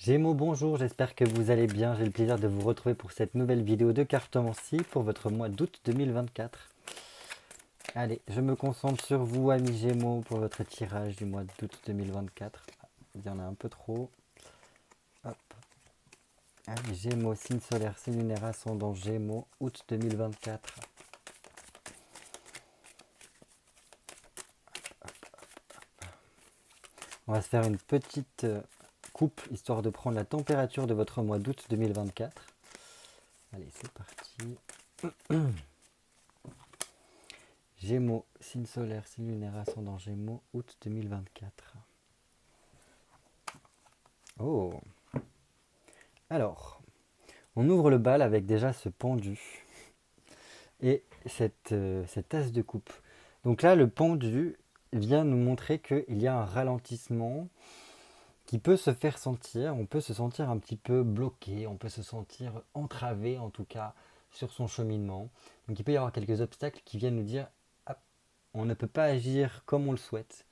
Gémeaux, bonjour, j'espère que vous allez bien. J'ai le plaisir de vous retrouver pour cette nouvelle vidéo de cartomancie pour votre mois d'août 2024. Allez, je me concentre sur vous, amis Gémeaux, pour votre tirage du mois d'août 2024. Il y en a un peu trop. Hop. Allez, Gémeaux, signe solaire, signe lunaire, ascendant Gémeaux, août 2024. On va se faire une petite coupe, histoire de prendre la température de votre mois d'août 2024. Allez, c'est parti. Gémeaux, signe solaire, signe lunaire, ascendant Gémeaux, août 2024. Oh! Alors, on ouvre le bal avec déjà ce pendu et cette as de coupe. Donc là, le pendu vient nous montrer qu'il y a un ralentissement qui peut se faire sentir. On peut se sentir un petit peu bloqué, on peut se sentir entravé en tout cas sur son cheminement. Donc il peut y avoir quelques obstacles qui viennent nous dire ah, on ne peut pas agir comme on le souhaite,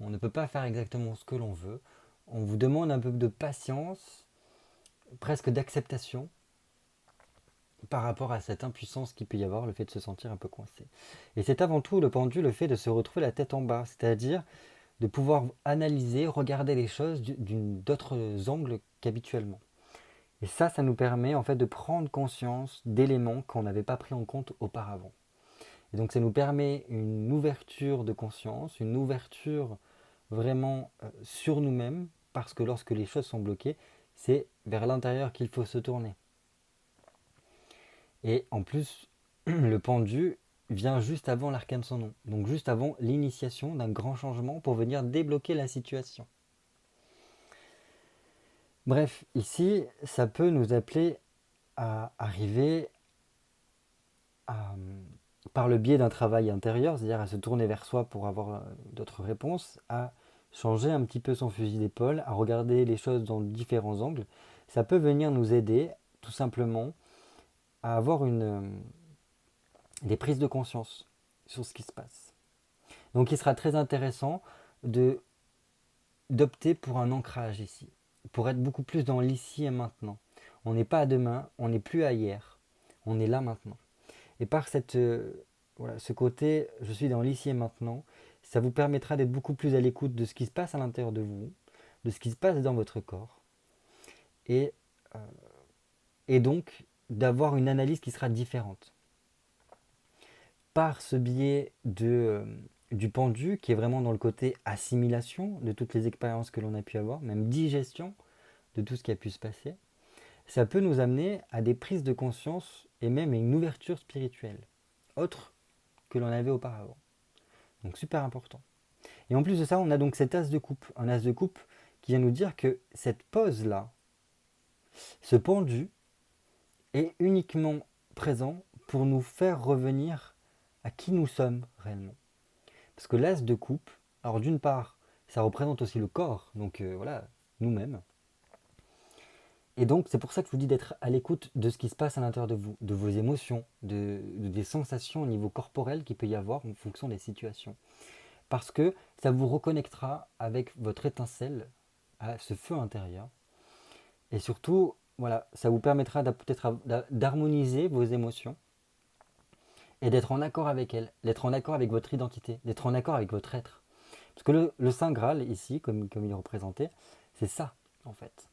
on ne peut pas faire exactement ce que l'on veut. On vous demande un peu de patience, presque d'acceptation par rapport à cette impuissance qu'il peut y avoir, le fait de se sentir un peu coincé. Et c'est avant tout le pendu, le fait de se retrouver la tête en bas, c'est-à-dire de pouvoir analyser, regarder les choses d'autres angles qu'habituellement. Et ça nous permet en fait de prendre conscience d'éléments qu'on n'avait pas pris en compte auparavant. Et donc ça nous permet une ouverture de conscience, une ouverture vraiment sur nous-mêmes, parce que lorsque les choses sont bloquées, c'est vers l'intérieur qu'il faut se tourner. Et en plus, le pendu vient juste avant l'arcane sans nom, donc juste avant l'initiation d'un grand changement pour venir débloquer la situation. Bref, ici, ça peut nous appeler à arriver à, par le biais d'un travail intérieur, c'est-à-dire à se tourner vers soi pour avoir d'autres réponses, à changer un petit peu son fusil d'épaule, à regarder les choses dans différents angles. Ça peut venir nous aider tout simplement à avoir des prises de conscience sur ce qui se passe. Donc il sera très intéressant d'opter pour un ancrage ici, pour être beaucoup plus dans l'ici et maintenant. On n'est pas à demain, on n'est plus à hier, on est là maintenant. Et par ce côté, je suis dans l'ici et maintenant, ça vous permettra d'être beaucoup plus à l'écoute de ce qui se passe à l'intérieur de vous, de ce qui se passe dans votre corps, et, euh, et donc d'avoir une analyse qui sera différente. Par ce biais du pendu, qui est vraiment dans le côté assimilation de toutes les expériences que l'on a pu avoir, même digestion de tout ce qui a pu se passer, ça peut nous amener à des prises de conscience et même à une ouverture spirituelle, autre que l'on avait auparavant. Donc super important. Et en plus de ça, on a donc cet as de coupe, un as de coupe qui vient nous dire que cette pause-là, ce pendu, est uniquement présent pour nous faire revenir à qui nous sommes réellement. Parce que l'as de coupe, alors d'une part, ça représente aussi le corps, donc voilà, nous-mêmes. Et donc c'est pour ça que je vous dis d'être à l'écoute de ce qui se passe à l'intérieur de vous, de vos émotions, des sensations au niveau corporel qu'il peut y avoir en fonction des situations. Parce que ça vous reconnectera avec votre étincelle, à ce feu intérieur. Et surtout, voilà, ça vous permettra peut-être d'harmoniser vos émotions et d'être en accord avec elles, d'être en accord avec votre identité, d'être en accord avec votre être. Parce que le Saint Graal, ici, comme il est représenté, c'est ça, en fait.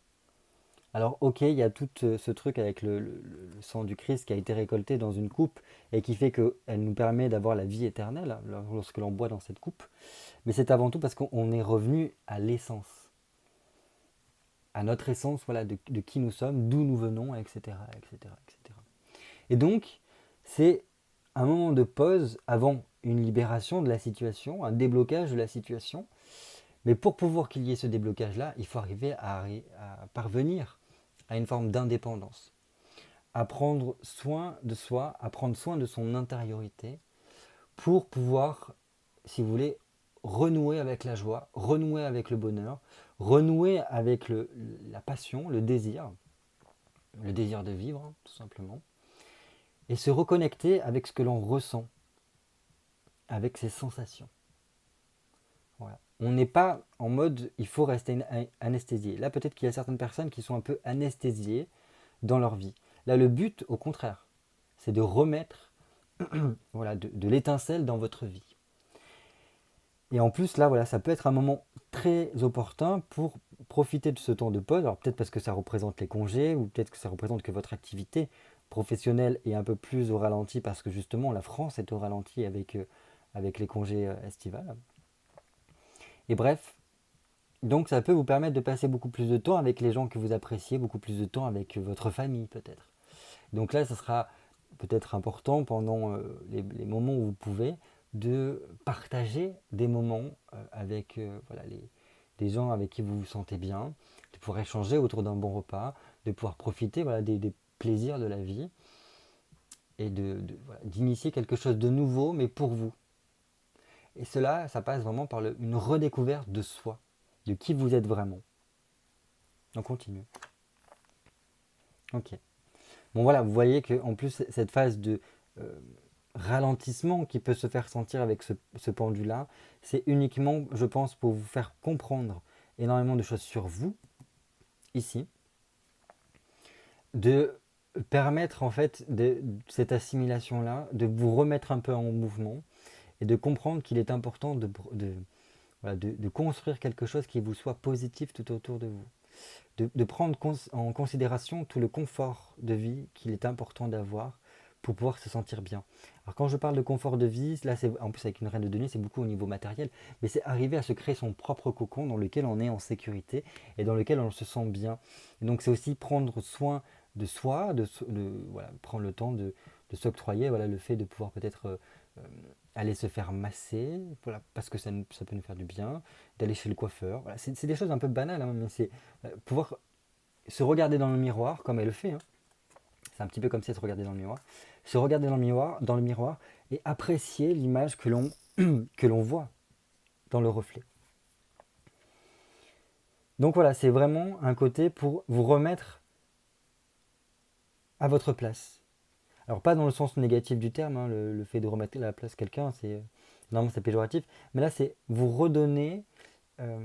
Alors, ok, il y a tout ce truc avec le sang du Christ qui a été récolté dans une coupe et qui fait qu'elle nous permet d'avoir la vie éternelle lorsque l'on boit dans cette coupe. Mais c'est avant tout parce qu'on est revenu à l'essence, à notre essence, voilà, de qui nous sommes, d'où nous venons, etc., etc., etc. Et donc, c'est un moment de pause avant une libération de la situation, un déblocage de la situation. Mais pour pouvoir qu'il y ait ce déblocage-là, il faut arriver à parvenir à une forme d'indépendance, à prendre soin de soi, à prendre soin de son intériorité pour pouvoir, si vous voulez, renouer avec la joie, renouer avec le bonheur, renouer avec la passion, le désir de vivre, tout simplement, et se reconnecter avec ce que l'on ressent, avec ses sensations. Voilà. on n'est pas en mode il faut rester anesthésié. Là, peut-être qu'il y a certaines personnes qui sont un peu anesthésiées dans leur vie. Là, le but, au contraire, c'est de remettre voilà, de l'étincelle dans votre vie. Et en plus, là, voilà, ça peut être un moment très opportun pour profiter de ce temps de pause. Alors peut-être parce que ça représente les congés, ou peut-être que ça représente que votre activité professionnelle est un peu plus au ralenti, parce que justement, la France est au ralenti avec les congés estivales. Et bref, donc ça peut vous permettre de passer beaucoup plus de temps avec les gens que vous appréciez, beaucoup plus de temps avec votre famille peut-être. Donc là, ça sera peut-être important pendant les moments où vous pouvez de partager des moments avec voilà, des gens avec qui vous vous sentez bien, de pouvoir échanger autour d'un bon repas, de pouvoir profiter voilà, des plaisirs de la vie et voilà, d'initier quelque chose de nouveau, mais pour vous. Et cela, ça passe vraiment par une redécouverte de soi, de qui vous êtes vraiment. On continue. Ok. Bon voilà, vous voyez qu'en plus, cette phase de euh, ralentissement qui peut se faire sentir avec ce pendule-là, c'est uniquement, je pense, pour vous faire comprendre énormément de choses sur vous, ici, de permettre en fait cette assimilation-là, de vous remettre un peu en mouvement et de comprendre qu'il est important voilà, de construire quelque chose qui vous soit positif tout autour de vous. De prendre en considération tout le confort de vie qu'il est important d'avoir pour pouvoir se sentir bien. Alors quand je parle de confort de vie, là c'est en plus avec une reine de denier, c'est beaucoup au niveau matériel, mais c'est arriver à se créer son propre cocon dans lequel on est en sécurité et dans lequel on se sent bien. Et donc c'est aussi prendre soin de soi, voilà, prendre le temps de s'octroyer voilà, le fait de pouvoir peut-être aller se faire masser, voilà, parce que ça peut nous faire du bien, d'aller chez le coiffeur. Voilà, c'est des choses un peu banales, hein, mais c'est pouvoir se regarder dans le miroir, comme elle le fait, hein. C'est un petit peu comme ça, se regarder dans le miroir. Se regarder dans le miroir et apprécier l'image que l'on que l'on voit dans le reflet. Donc voilà, c'est vraiment un côté pour vous remettre à votre place. Alors pas dans le sens négatif du terme, hein, le fait de remettre à la place quelqu'un, c'est normalement c'est péjoratif, mais là c'est vous redonner euh,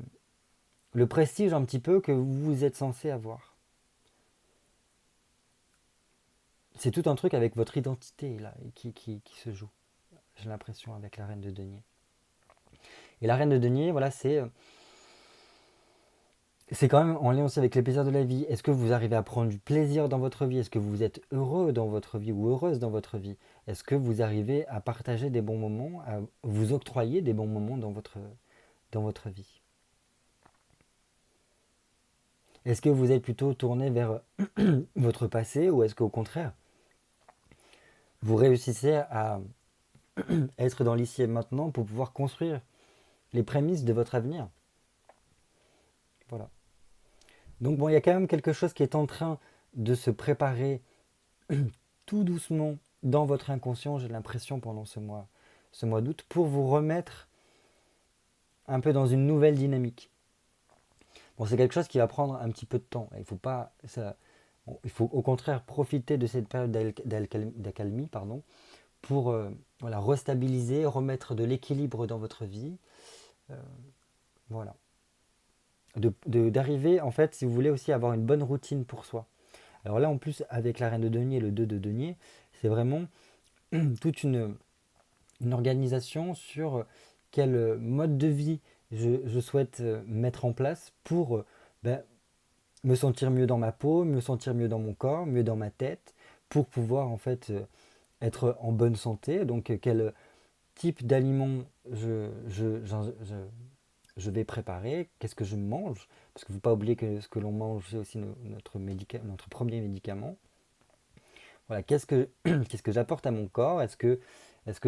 le prestige un petit peu que vous êtes censé avoir. C'est tout un truc avec votre identité là qui se joue, j'ai l'impression, avec la reine de denier. Et la reine de denier, voilà, c'est quand même en lien aussi avec les plaisirs de la vie. Est-ce que vous arrivez à prendre du plaisir dans votre vie? Est-ce que vous êtes heureux dans votre vie ou heureuse dans votre vie? Est-ce que vous arrivez à partager des bons moments, à vous octroyer des bons moments dans votre vie? Est-ce que vous êtes plutôt tourné vers votre passé, ou est-ce qu'au contraire, vous réussissez à être dans l'ici et maintenant pour pouvoir construire les prémices de votre avenir? Voilà. Donc bon, il y a quand même quelque chose qui est en train de se préparer tout doucement dans votre inconscient, j'ai l'impression, pendant ce mois d'août, pour vous remettre un peu dans une nouvelle dynamique. Bon, c'est quelque chose qui va prendre un petit peu de temps. Il faut pas, ça, il faut au contraire profiter de cette période d'accalmie, pardon, pour voilà, restabiliser, remettre de l'équilibre dans votre vie. Euh, voilà. D'arriver, en fait, si vous voulez aussi avoir une bonne routine pour soi. Alors là, en plus, avec la reine de denier, le 2 de denier, c'est vraiment toute une organisation sur quel mode de vie je souhaite mettre en place pour ben, me sentir mieux dans ma peau, me sentir mieux dans mon corps, mieux dans ma tête, pour pouvoir en fait être en bonne santé. Donc quel type d'aliments je vais préparer, qu'est-ce que je mange, parce qu'il ne faut pas oublier que ce que l'on mange, c'est aussi notre premier médicament. Voilà, qu'est-ce que j'apporte à mon corps? Est-ce que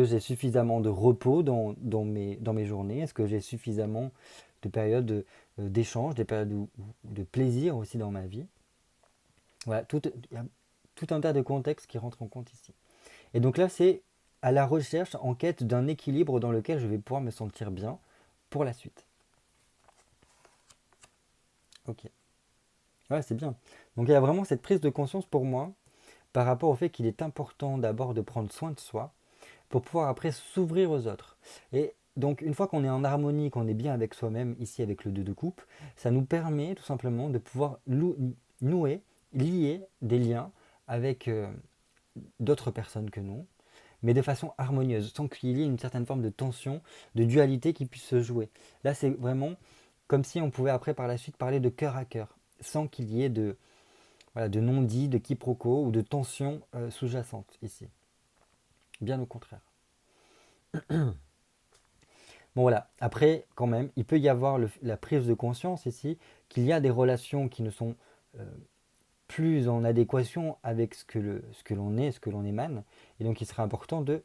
j'ai suffisamment de repos dans mes journées? Est-ce que j'ai suffisamment de périodes d'échange, des périodes de plaisir aussi dans ma vie? Voilà, il y a tout un tas de contextes qui rentrent en compte ici. Et donc là, c'est à la recherche, en quête d'un équilibre dans lequel je vais pouvoir me sentir bien pour la suite. Ok, ouais, c'est bien. Donc il y a vraiment cette prise de conscience pour moi par rapport au fait qu'il est important d'abord de prendre soin de soi pour pouvoir après s'ouvrir aux autres. Et Donc une fois qu'on est en harmonie, qu'on est bien avec soi-même, ici avec le 2 de coupe, ça nous permet tout simplement de pouvoir nouer, lier des liens avec d'autres personnes que nous, mais de façon harmonieuse, sans qu'il y ait une certaine forme de tension, de dualité qui puisse se jouer. Là, c'est vraiment comme si on pouvait après par la suite parler de cœur à cœur, sans qu'il y ait de, voilà, de non-dit, de quiproquo ou de tension sous-jacente ici. Bien au contraire. Bon voilà, après quand même, il peut y avoir la prise de conscience ici qu'il y a des relations qui ne sont euh, plus en adéquation avec ce que l'on est, ce que l'on émane, et donc il serait important de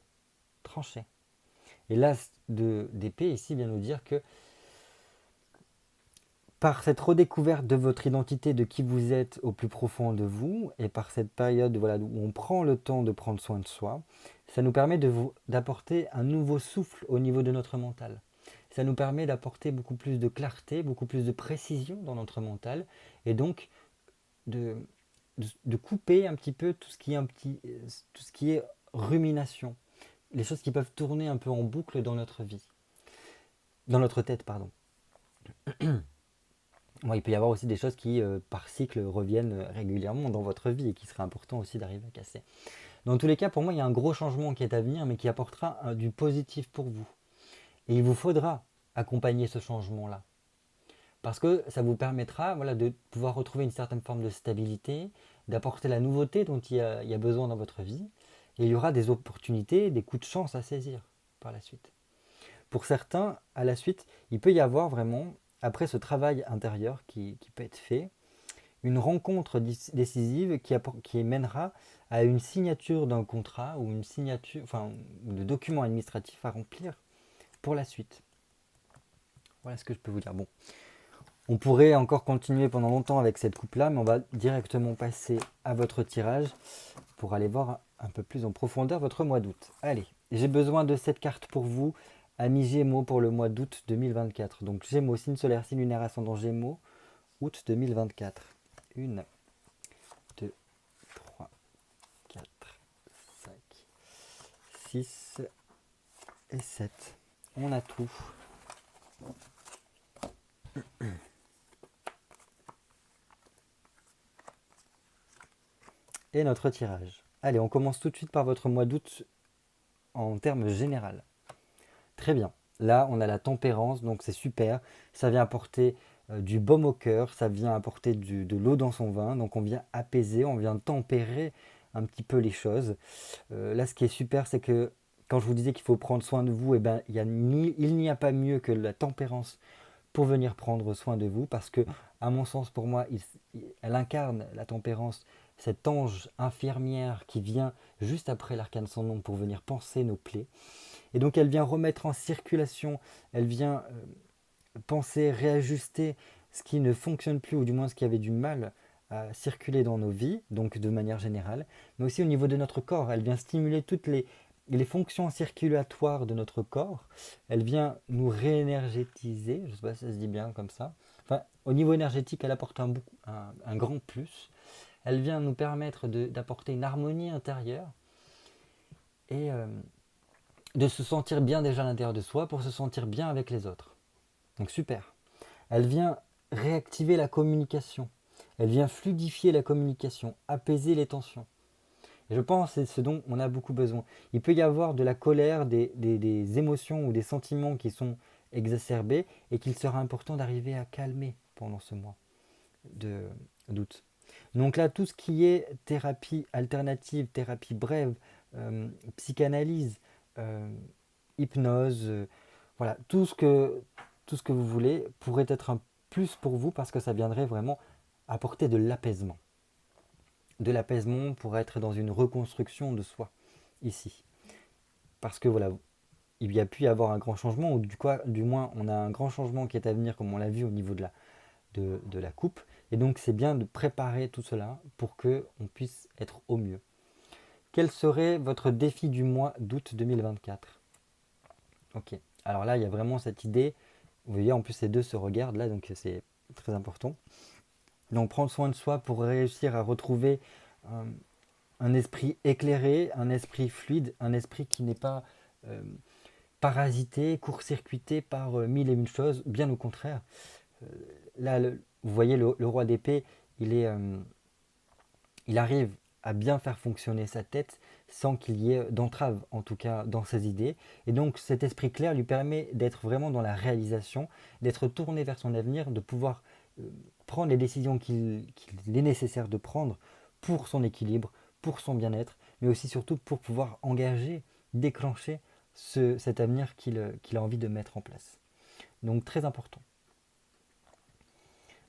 trancher. Et l'as d'épée ici vient nous dire que par cette redécouverte de votre identité, de qui vous êtes au plus profond de vous, et par cette période voilà, où on prend le temps de prendre soin de soi, ça nous permet d'apporter un nouveau souffle au niveau de notre mental. Ça nous permet d'apporter beaucoup plus de clarté, beaucoup plus de précision dans notre mental, et donc de, de couper un petit peu tout ce qui est, tout ce qui est rumination, les choses qui peuvent tourner un peu en boucle dans notre vie, dans notre tête, pardon. Bon, il peut y avoir aussi des choses qui, par cycle, reviennent régulièrement dans votre vie et qui serait important aussi d'arriver à casser. Dans tous les cas, pour moi, il y a un gros changement qui est à venir, mais qui apportera du positif pour vous. Et il vous faudra accompagner ce changement-là. Parce que ça vous permettra voilà, de pouvoir retrouver une certaine forme de stabilité, d'apporter la nouveauté dont il y a besoin dans votre vie. Et il y aura des opportunités, des coups de chance à saisir par la suite. Pour certains, à la suite, il peut y avoir vraiment, après ce travail intérieur qui peut être fait, une rencontre décisive qui mènera à une signature d'un contrat ou une signature, enfin, de documents administratifs à remplir pour la suite. Voilà ce que je peux vous dire. Bon, on pourrait encore continuer pendant longtemps avec cette coupe-là, mais on va directement passer à votre tirage pour aller voir un peu plus en profondeur votre mois d'août. Allez, j'ai besoin de cette carte pour vous, amis Gémeaux, pour le mois d'août 2024. Donc Gémeaux, signe solaire, signe lunaire, ascendant Gémeaux, août 2024. 1, 2, 3, 4, 5, 6 et 7. On a tout. Et notre tirage. Allez, on commence tout de suite par votre mois d'août en termes général. Très bien. Là, on a la tempérance, donc c'est super. Ça vient apporter du baume au cœur, ça vient apporter de l'eau dans son vin. Donc on vient apaiser, on vient tempérer un petit peu les choses. Là, ce qui est super, c'est que quand je vous disais qu'il faut prendre soin de vous, eh ben, il n'y a pas mieux que la tempérance pour venir prendre soin de vous, parce que, à mon sens, pour moi, elle incarne la tempérance, cette ange infirmière qui vient juste après l'arcane sans nom pour venir panser nos plaies. Et donc elle vient remettre en circulation, elle vient penser, réajuster ce qui ne fonctionne plus, ou du moins ce qui avait du mal à circuler dans nos vies, donc de manière générale, mais aussi au niveau de notre corps. Elle vient stimuler toutes les fonctions circulatoires de notre corps. Elle vient nous réénergétiser, je ne sais pas si ça se dit bien comme ça. Enfin, au niveau énergétique, elle apporte un grand plus. Elle vient nous permettre d'apporter une harmonie intérieure et de se sentir bien déjà à l'intérieur de soi pour se sentir bien avec les autres. Donc super. Elle vient réactiver la communication. Elle vient fluidifier la communication, apaiser les tensions. Et je pense que c'est ce dont on a beaucoup besoin. Il peut y avoir de la colère, des émotions ou des sentiments qui sont exacerbés et qu'il sera important d'arriver à calmer pendant ce mois d'août. Donc là, tout ce qui est thérapie alternative, thérapie brève, psychanalyse, euh, hypnose, voilà, tout ce que vous voulez pourrait être un plus pour vous parce que ça viendrait vraiment apporter de l'apaisement. De l'apaisement pour être dans une reconstruction de soi, ici. Parce que voilà, il y a pu y avoir un grand changement, ou du moins on a un grand changement qui est à venir, comme on l'a vu au niveau de la coupe. Et donc c'est bien de préparer tout cela pour qu'on puisse être au mieux. Quel serait votre défi du mois d'août 2024? Ok, alors là il y a vraiment cette idée, vous voyez en plus ces deux se regardent là, donc c'est très important. Donc prendre soin de soi pour réussir à retrouver un esprit éclairé, un esprit fluide, un esprit qui n'est pas parasité, court-circuité par mille et une choses, bien au contraire. Euh, Là, vous voyez, le roi d'épée, il est, il arrive à bien faire fonctionner sa tête sans qu'il y ait d'entrave, en tout cas dans ses idées. Et donc cet esprit clair lui permet d'être vraiment dans la réalisation, d'être tourné vers son avenir, de pouvoir euh, prendre les décisions qu'il est nécessaire de prendre pour son équilibre, pour son bien-être, mais aussi surtout pour pouvoir engager, déclencher cet avenir qu'il a envie de mettre en place. Donc très important.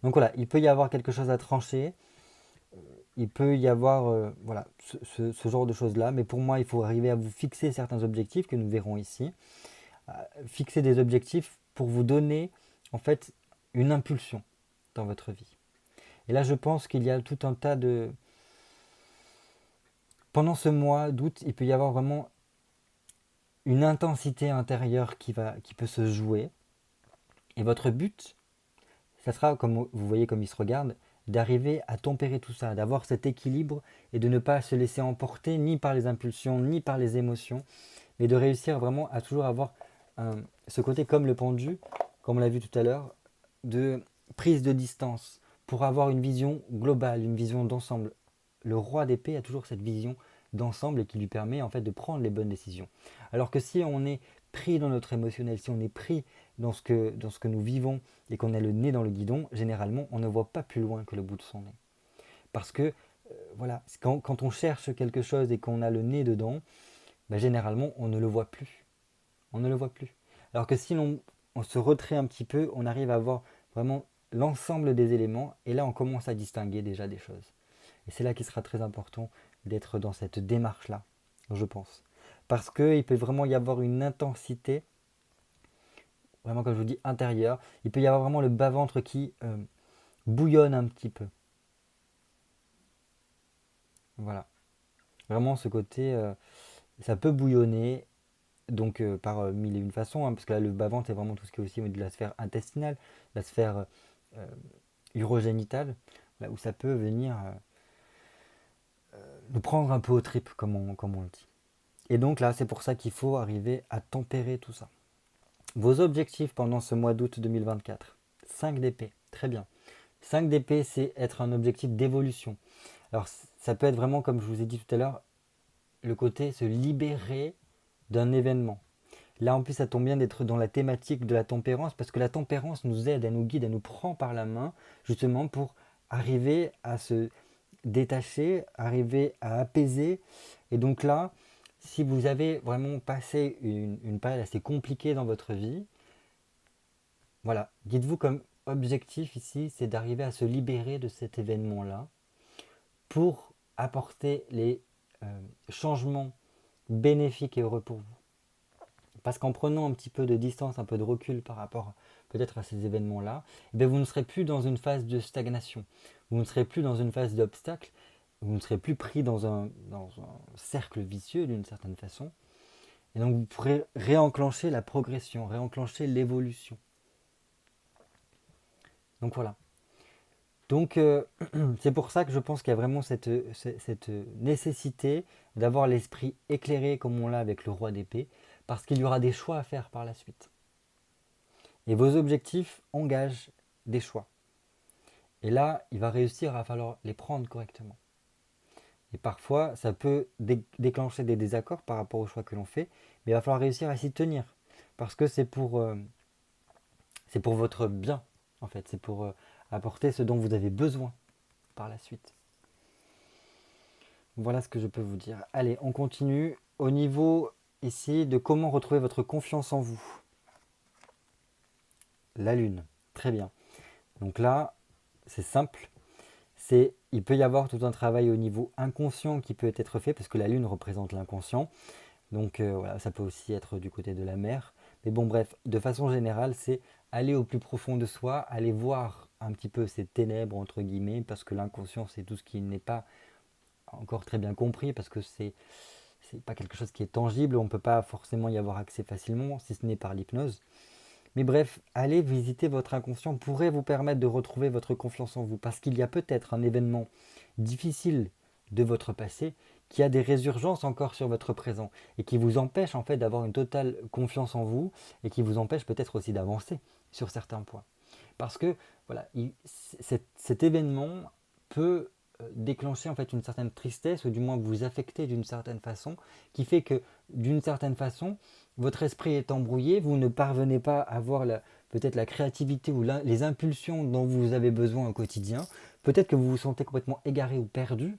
Donc voilà, il peut y avoir quelque chose à trancher, il peut y avoir voilà, ce genre de choses-là, mais pour moi, il faut arriver à vous fixer certains objectifs que nous verrons ici. Fixer des objectifs pour vous donner en fait une impulsion dans votre vie. Et là, je pense qu'il y a tout un tas de... Pendant ce mois d'août, il peut y avoir vraiment une intensité intérieure qui peut se jouer. Et votre but, ça sera, comme vous voyez comme il se regarde, d'arriver à tempérer tout ça, d'avoir cet équilibre et de ne pas se laisser emporter ni par les impulsions, ni par les émotions, mais de réussir vraiment à toujours avoir ce côté comme le pendu, comme on l'a vu tout à l'heure, de prise de distance pour avoir une vision globale, une vision d'ensemble. Le roi d'épée a toujours cette vision d'ensemble et qui lui permet en fait de prendre les bonnes décisions. Alors que si on est pris dans notre émotionnel, si on est pris dans ce que nous vivons et qu'on a le nez dans le guidon, généralement on ne voit pas plus loin que le bout de son nez. Parce que voilà, quand on cherche quelque chose et qu'on a le nez dedans, ben, généralement on ne le voit plus. On ne le voit plus. Alors que si on se retrait un petit peu, on arrive à voir vraiment l'ensemble des éléments et là on commence à distinguer déjà des choses. Et c'est là qu'il sera très important d'être dans cette démarche-là, je pense. Parce qu'il peut vraiment y avoir une intensité, vraiment comme je vous dis, intérieure. Il peut y avoir vraiment le bas-ventre qui bouillonne un petit peu. Voilà. Vraiment ce côté, ça peut bouillonner, donc par mille et une façons, hein, parce que là le bas-ventre c'est vraiment tout ce qui est aussi de la sphère intestinale, la sphère euh, urogénitale, là où ça peut venir nous prendre un peu aux tripes, comme on le dit. Et donc là, c'est pour ça qu'il faut arriver à tempérer tout ça. Vos objectifs pendant ce mois d'août 2024. 5 d'épée, très bien. 5 d'épée, c'est être un objectif d'évolution. Alors ça peut être vraiment, comme je vous ai dit tout à l'heure, le côté se libérer d'un événement. Là en plus ça tombe bien d'être dans la thématique de la tempérance parce que la tempérance nous aide, elle nous guide, elle nous prend par la main justement pour arriver à se détacher, arriver à apaiser. Et donc là, si vous avez vraiment passé une période assez compliquée dans votre vie, voilà, dites-vous comme objectif ici, c'est d'arriver à se libérer de cet événement-là pour apporter les changements bénéfiques et heureux pour vous. Parce qu'en prenant un petit peu de distance, un peu de recul par rapport peut-être à ces événements-là, eh vous ne serez plus dans une phase de stagnation, vous ne serez plus dans une phase d'obstacle, vous ne serez plus pris dans un cercle vicieux d'une certaine façon. Et donc vous pourrez réenclencher la progression, réenclencher l'évolution. Donc voilà. Donc c'est pour ça que je pense qu'il y a vraiment cette nécessité d'avoir l'esprit éclairé comme on l'a avec le roi d'épée, parce qu'il y aura des choix à faire par la suite. Et vos objectifs engagent des choix. Et là, il va réussir à falloir les prendre correctement. Et parfois, ça peut déclencher des désaccords par rapport aux choix que l'on fait, mais il va falloir réussir à s'y tenir. Parce que c'est pour votre bien, en fait. C'est pour apporter ce dont vous avez besoin par la suite. Voilà ce que je peux vous dire. Allez, on continue. Au niveau ici de comment retrouver votre confiance en vous. La lune. Très bien. Donc là, c'est simple. Il peut y avoir tout un travail au niveau inconscient qui peut être fait, parce que la lune représente l'inconscient. Donc voilà, ça peut aussi être du côté de la mer. Mais bon, bref, de façon générale, c'est aller au plus profond de soi, aller voir un petit peu ces ténèbres, entre guillemets, parce que l'inconscient, c'est tout ce qui n'est pas encore très bien compris, parce que c'est pas quelque chose qui est tangible, on ne peut pas forcément y avoir accès facilement, si ce n'est par l'hypnose. Mais bref, aller visiter votre inconscient pourrait vous permettre de retrouver votre confiance en vous, parce qu'il y a peut-être un événement difficile de votre passé qui a des résurgences encore sur votre présent et qui vous empêche en fait d'avoir une totale confiance en vous et qui vous empêche peut-être aussi d'avancer sur certains points. Parce que voilà, cet événement peut déclencher en fait une certaine tristesse ou du moins vous affecter d'une certaine façon qui fait que d'une certaine façon votre esprit est embrouillé, vous ne parvenez pas à avoir peut-être la créativité ou les impulsions dont vous avez besoin au quotidien, peut-être que vous vous sentez complètement égaré ou perdu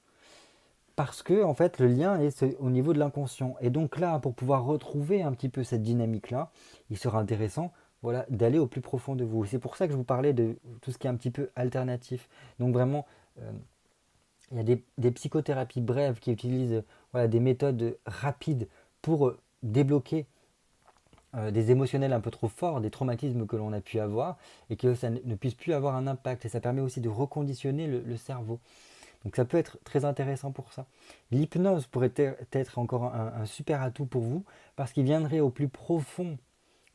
parce que en fait le lien est au niveau de l'inconscient. Et donc là, pour pouvoir retrouver un petit peu cette dynamique-là, il sera intéressant voilà, d'aller au plus profond de vous. C'est pour ça que je vous parlais de tout ce qui est un petit peu alternatif. Donc vraiment, il y a des psychothérapies brèves qui utilisent voilà, des méthodes rapides pour débloquer des émotionnels un peu trop forts, des traumatismes que l'on a pu avoir, et que ça ne puisse plus avoir un impact. Et ça permet aussi de reconditionner le cerveau. Donc ça peut être très intéressant pour ça. L'hypnose pourrait être encore un super atout pour vous, parce qu'il viendrait au plus profond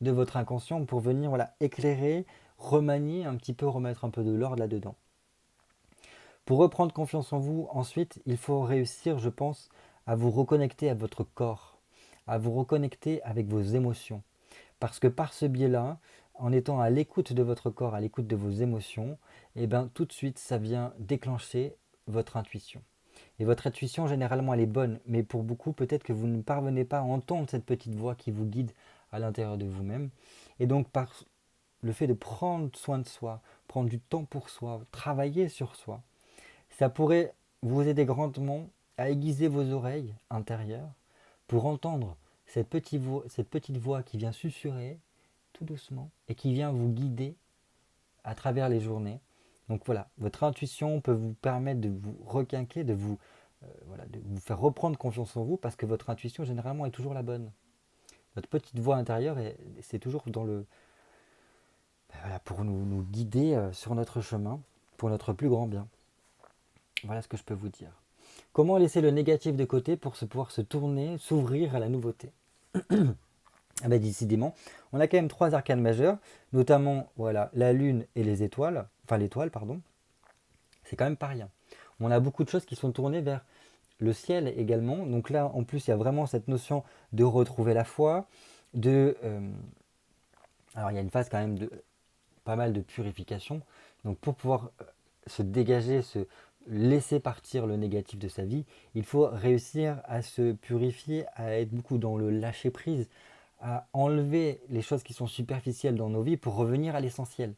de votre inconscient pour venir voilà, éclairer, remanier, un petit peu remettre un peu de l'ordre là-dedans. Pour reprendre confiance en vous, ensuite, il faut réussir, je pense, à vous reconnecter à votre corps, à vous reconnecter avec vos émotions. Parce que par ce biais-là, en étant à l'écoute de votre corps, à l'écoute de vos émotions, et ben tout de suite, ça vient déclencher votre intuition. Et votre intuition, généralement, elle est bonne, mais pour beaucoup, peut-être que vous ne parvenez pas à entendre cette petite voix qui vous guide à l'intérieur de vous-même. Et donc, par le fait de prendre soin de soi, prendre du temps pour soi, travailler sur soi, ça pourrait vous aider grandement à aiguiser vos oreilles intérieures pour entendre cette petite voix qui vient susurrer tout doucement et qui vient vous guider à travers les journées. Donc voilà, votre intuition peut vous permettre de vous requinquer, voilà, de vous faire reprendre confiance en vous parce que votre intuition généralement est toujours la bonne. Votre petite voix intérieure, c'est toujours dans voilà, pour nous guider sur notre chemin, pour notre plus grand bien. Voilà ce que je peux vous dire. Comment laisser le négatif de côté pour pouvoir se tourner, s'ouvrir à la nouveauté? Ah ben décidément, on a quand même 3 arcanes majeures, notamment voilà, la lune et les étoiles, enfin l'étoile, pardon. C'est quand même pas rien. On a beaucoup de choses qui sont tournées vers le ciel également. Donc là, en plus, il y a vraiment cette notion de retrouver la foi, alors il y a une phase quand même de pas mal de purification. Donc pour pouvoir se dégager, se laisser partir le négatif de sa vie, il faut réussir à se purifier, à être beaucoup dans le lâcher prise, à enlever les choses qui sont superficielles dans nos vies pour revenir à l'essentiel.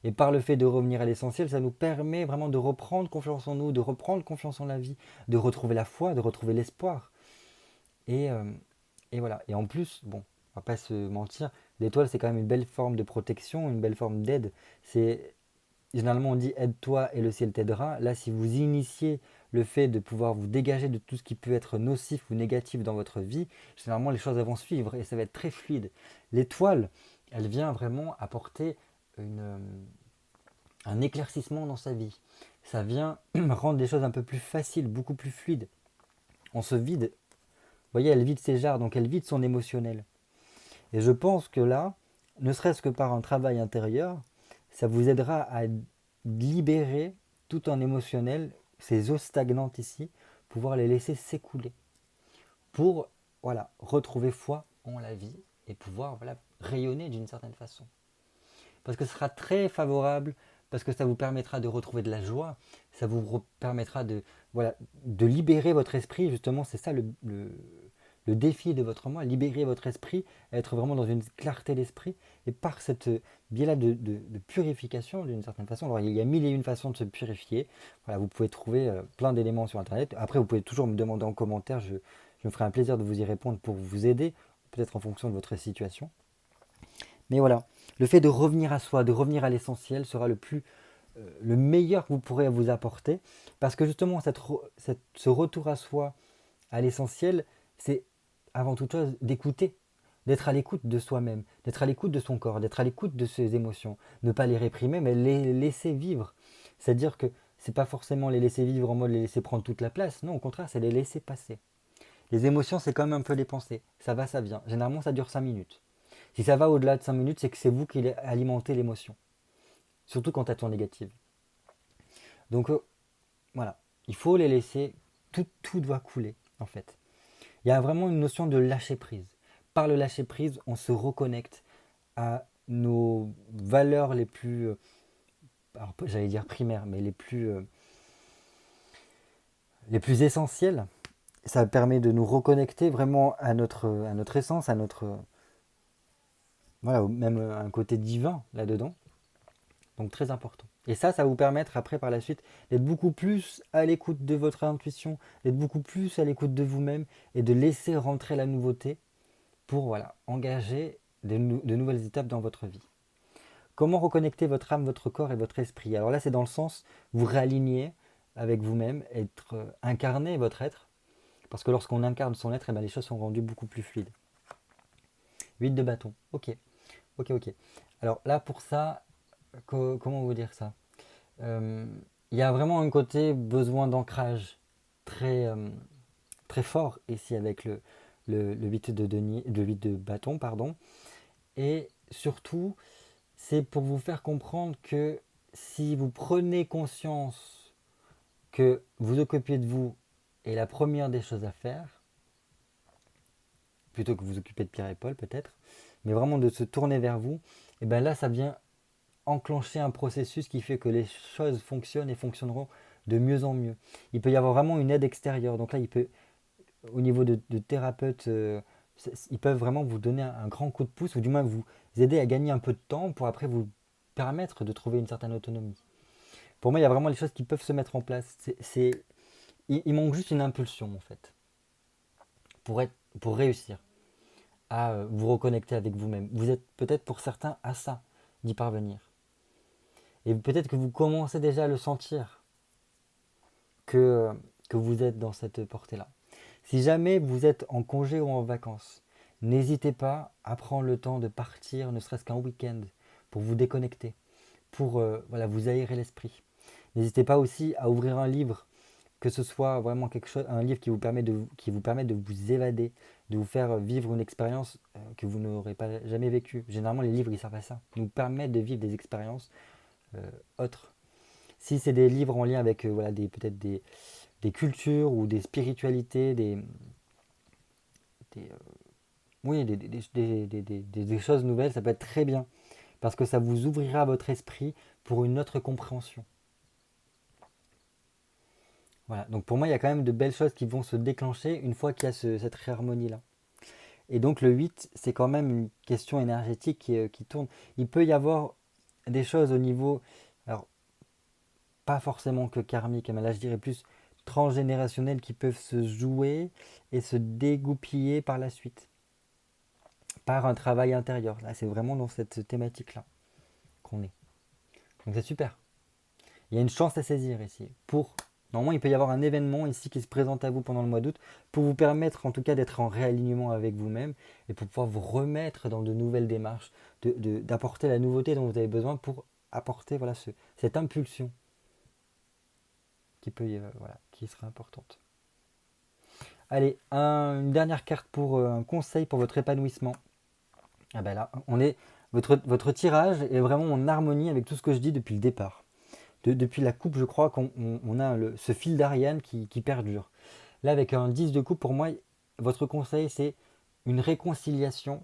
Et par le fait de revenir à l'essentiel, ça nous permet vraiment de reprendre confiance en nous, de reprendre confiance en la vie, de retrouver la foi, de retrouver l'espoir. Et, euh, et voilà. Et en plus, bon, on va pas se mentir, l'étoile c'est quand même une belle forme de protection, une belle forme d'aide. C'est généralement on dit aide-toi et le ciel t'aidera. Là, si vous initiez le fait de pouvoir vous dégager de tout ce qui peut être nocif ou négatif dans votre vie, généralement les choses vont suivre et ça va être très fluide. L'étoile, elle vient vraiment apporter un éclaircissement dans sa vie. Ça vient rendre les choses un peu plus faciles, beaucoup plus fluides. On se vide. Vous voyez, elle vide ses jarres, donc elle vide son émotionnel. Et je pense que là, ne serait-ce que par un travail intérieur, ça vous aidera à libérer tout en émotionnel, ces eaux stagnantes ici, pouvoir les laisser s'écouler. Pour voilà, retrouver foi en la vie et pouvoir voilà, rayonner d'une certaine façon. Parce que ce sera très favorable, parce que ça vous permettra de retrouver de la joie, ça vous permettra voilà, de libérer votre esprit, justement, c'est ça le défi de votre moi, libérer votre esprit, être vraiment dans une clarté d'esprit, et par cette biais-là de purification, d'une certaine façon. Alors il y a mille et une façons de se purifier, voilà, vous pouvez trouver plein d'éléments sur Internet, après vous pouvez toujours me demander en commentaire, je me ferai un plaisir de vous y répondre pour vous aider, peut-être en fonction de votre situation. Mais voilà, le fait de revenir à soi, de revenir à l'essentiel sera le meilleur que vous pourrez vous apporter. Parce que justement, ce retour à soi, à l'essentiel, c'est avant toute chose d'écouter, d'être à l'écoute de soi-même, d'être à l'écoute de son corps, d'être à l'écoute de ses émotions. Ne pas les réprimer, mais les laisser vivre. C'est-à-dire que c'est pas forcément les laisser vivre en mode les laisser prendre toute la place. Non, au contraire, c'est les laisser passer. Les émotions, c'est comme un peu les pensées. Ça va, ça vient. Généralement, ça dure 5 minutes. Si ça va au-delà de 5 minutes, c'est que c'est vous qui alimentez l'émotion. Surtout quand elle est négative. Donc voilà, il faut les laisser, tout doit couler en fait. Il y a vraiment une notion de lâcher prise. Par le lâcher prise, on se reconnecte à nos valeurs les plus, alors j'allais dire primaires, mais les plus essentielles. Ça permet de nous reconnecter vraiment à notre essence, à notre, voilà, même un côté divin là-dedans. Donc très important. Et ça va vous permettre après par la suite d'être beaucoup plus à l'écoute de votre intuition, d'être beaucoup plus à l'écoute de vous-même et de laisser rentrer la nouveauté pour voilà, engager de nouvelles étapes dans votre vie. Comment reconnecter votre âme, votre corps et votre esprit? Alors là, c'est dans le sens, vous réaligner avec vous-même, être incarner votre être, parce que lorsqu'on incarne son être, eh ben, les choses sont rendues beaucoup plus fluides. 8 de bâton, ok, ok. Alors là, pour ça, comment vous dire ça? Euh, Il y a vraiment un côté besoin d'ancrage très, très fort ici avec le 8 de, denier, le 8 de bâton. Pardon. Et surtout, c'est pour vous faire comprendre que si vous prenez conscience que vous occupez de vous est la première des choses à faire, plutôt que vous occuper de Pierre et Paul peut-être, mais vraiment de se tourner vers vous, et bien là ça vient enclencher un processus qui fait que les choses fonctionnent et fonctionneront de mieux en mieux. Il peut y avoir vraiment une aide extérieure. Donc là, il peut, au niveau de thérapeutes, ils peuvent vraiment vous donner un grand coup de pouce ou du moins vous aider à gagner un peu de temps pour après vous permettre de trouver une certaine autonomie. Pour moi, il y a vraiment les choses qui peuvent se mettre en place. Il manque juste une impulsion en fait pour réussir à vous reconnecter avec vous-même. Vous êtes peut-être pour certains à ça d'y parvenir. Et peut-être que vous commencez déjà à le sentir que, que vous êtes dans cette portée-là. Si jamais vous êtes en congé ou en vacances, n'hésitez pas à prendre le temps de partir, ne serait-ce qu'un week-end, pour vous déconnecter, pour voilà, vous aérer l'esprit. N'hésitez pas aussi à ouvrir un livre, que ce soit vraiment quelque chose, un livre qui vous permet de vous évader, de vous faire vivre une expérience que vous n'aurez pas jamais vécue. Généralement, les livres, ils servent à ça, nous permettent de vivre des expériences autres. Si c'est des livres en lien avec voilà, peut-être des cultures ou des spiritualités, des, oui, des choses nouvelles, ça peut être très bien. Parce que ça vous ouvrira votre esprit pour une autre compréhension. Voilà. Donc pour moi, il y a quand même de belles choses qui vont se déclencher une fois qu'il y a cette réharmonie-là. Et donc le 8, c'est quand même une question énergétique qui tourne. Il peut y avoir des choses au niveau, alors pas forcément que karmique, mais là je dirais plus transgénérationnel qui peuvent se jouer et se dégoupiller par la suite, par un travail intérieur. Là, c'est vraiment dans cette thématique-là qu'on est. Donc c'est super. Il y a une chance à saisir ici. Normalement, il peut y avoir un événement ici qui se présente à vous pendant le mois d'août pour vous permettre en tout cas d'être en réalignement avec vous-même et pour pouvoir vous remettre dans de nouvelles démarches, d'apporter la nouveauté dont vous avez besoin pour apporter voilà, cette impulsion qui sera importante. Allez, une dernière carte pour un conseil pour votre épanouissement. Ah ben là, votre tirage est vraiment en harmonie avec tout ce que je dis depuis le départ. Depuis la coupe, je crois qu'on a ce fil d'Ariane qui perdure. Là, avec un 10 de coupe, pour moi, votre conseil, c'est une réconciliation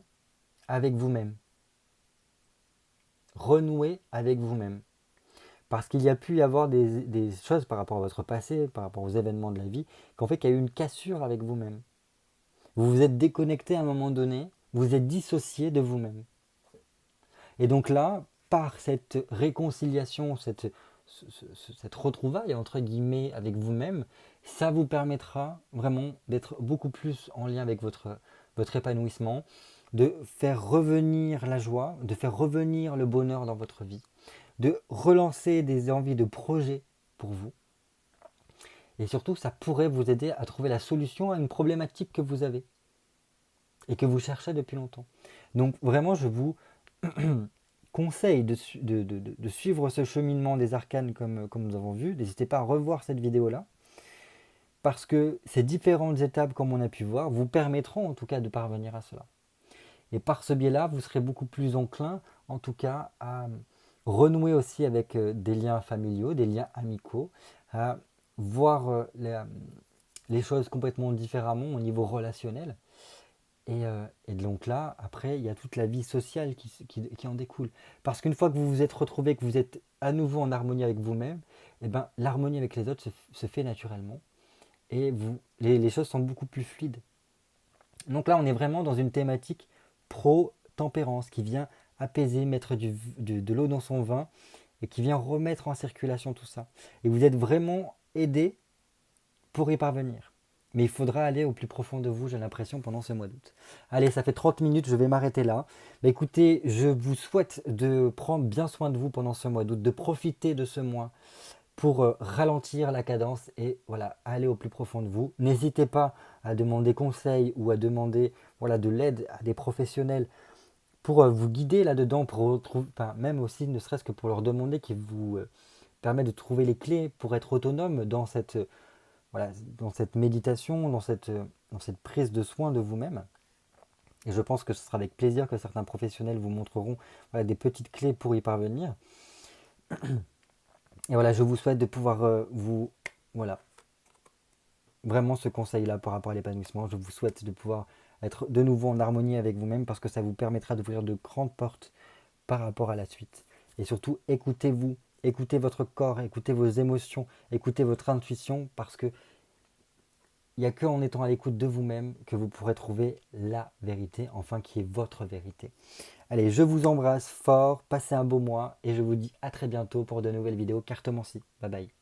avec vous-même. Renouer avec vous-même. Parce qu'il y a pu y avoir des choses par rapport à votre passé, par rapport aux événements de la vie, qu'en fait, qu'il y a eu une cassure avec vous-même. Vous vous êtes déconnecté à un moment donné, vous êtes dissocié de vous-même. Et donc là, par cette réconciliation, cette retrouvaille entre guillemets avec vous-même, ça vous permettra vraiment d'être beaucoup plus en lien avec votre épanouissement, de faire revenir la joie, de faire revenir le bonheur dans votre vie, de relancer des envies de projets pour vous. Et surtout, ça pourrait vous aider à trouver la solution à une problématique que vous avez et que vous cherchez depuis longtemps. Donc vraiment, je vous conseille de suivre ce cheminement des arcanes comme nous avons vu. N'hésitez pas à revoir cette vidéo-là, parce que ces différentes étapes, comme on a pu voir, vous permettront en tout cas de parvenir à cela. Et par ce biais-là, vous serez beaucoup plus enclin, en tout cas, à renouer aussi avec des liens familiaux, des liens amicaux, à voir les choses complètement différemment au niveau relationnel. Et donc là, après, il y a toute la vie sociale qui en découle. Parce qu'une fois que vous vous êtes retrouvé, que vous êtes à nouveau en harmonie avec vous-même, eh ben, l'harmonie avec les autres se fait naturellement. Et les choses sont beaucoup plus fluides. Donc là, on est vraiment dans une thématique pro-tempérance qui vient apaiser, mettre de l'eau dans son vin et qui vient remettre en circulation tout ça. Et vous êtes vraiment aidé pour y parvenir. Mais il faudra aller au plus profond de vous, j'ai l'impression, pendant ce mois d'août. Allez, ça fait 30 minutes, je vais m'arrêter là. Bah, écoutez, je vous souhaite de prendre bien soin de vous pendant ce mois d'août, de profiter de ce mois pour ralentir la cadence et voilà, aller au plus profond de vous. N'hésitez pas à demander conseil ou à demander voilà, de l'aide à des professionnels pour vous guider là-dedans, pour retrouver, enfin, même aussi ne serait-ce que pour leur demander qu'ils vous permettent de trouver les clés pour être autonome dans voilà, dans cette méditation, dans cette prise de soin de vous-même. Et je pense que ce sera avec plaisir que certains professionnels vous montreront voilà, des petites clés pour y parvenir. Et voilà, je vous souhaite de pouvoir vous... Voilà, vraiment ce conseil-là par rapport à l'épanouissement. Je vous souhaite de pouvoir être de nouveau en harmonie avec vous-même parce que ça vous permettra d'ouvrir de grandes portes par rapport à la suite. Et surtout, écoutez-vous, écoutez votre corps, écoutez vos émotions, écoutez votre intuition parce que il n'y a qu'en étant à l'écoute de vous-même que vous pourrez trouver la vérité, enfin qui est votre vérité. Allez, je vous embrasse fort, passez un beau mois et je vous dis à très bientôt pour de nouvelles vidéos cartomancie. Bye bye.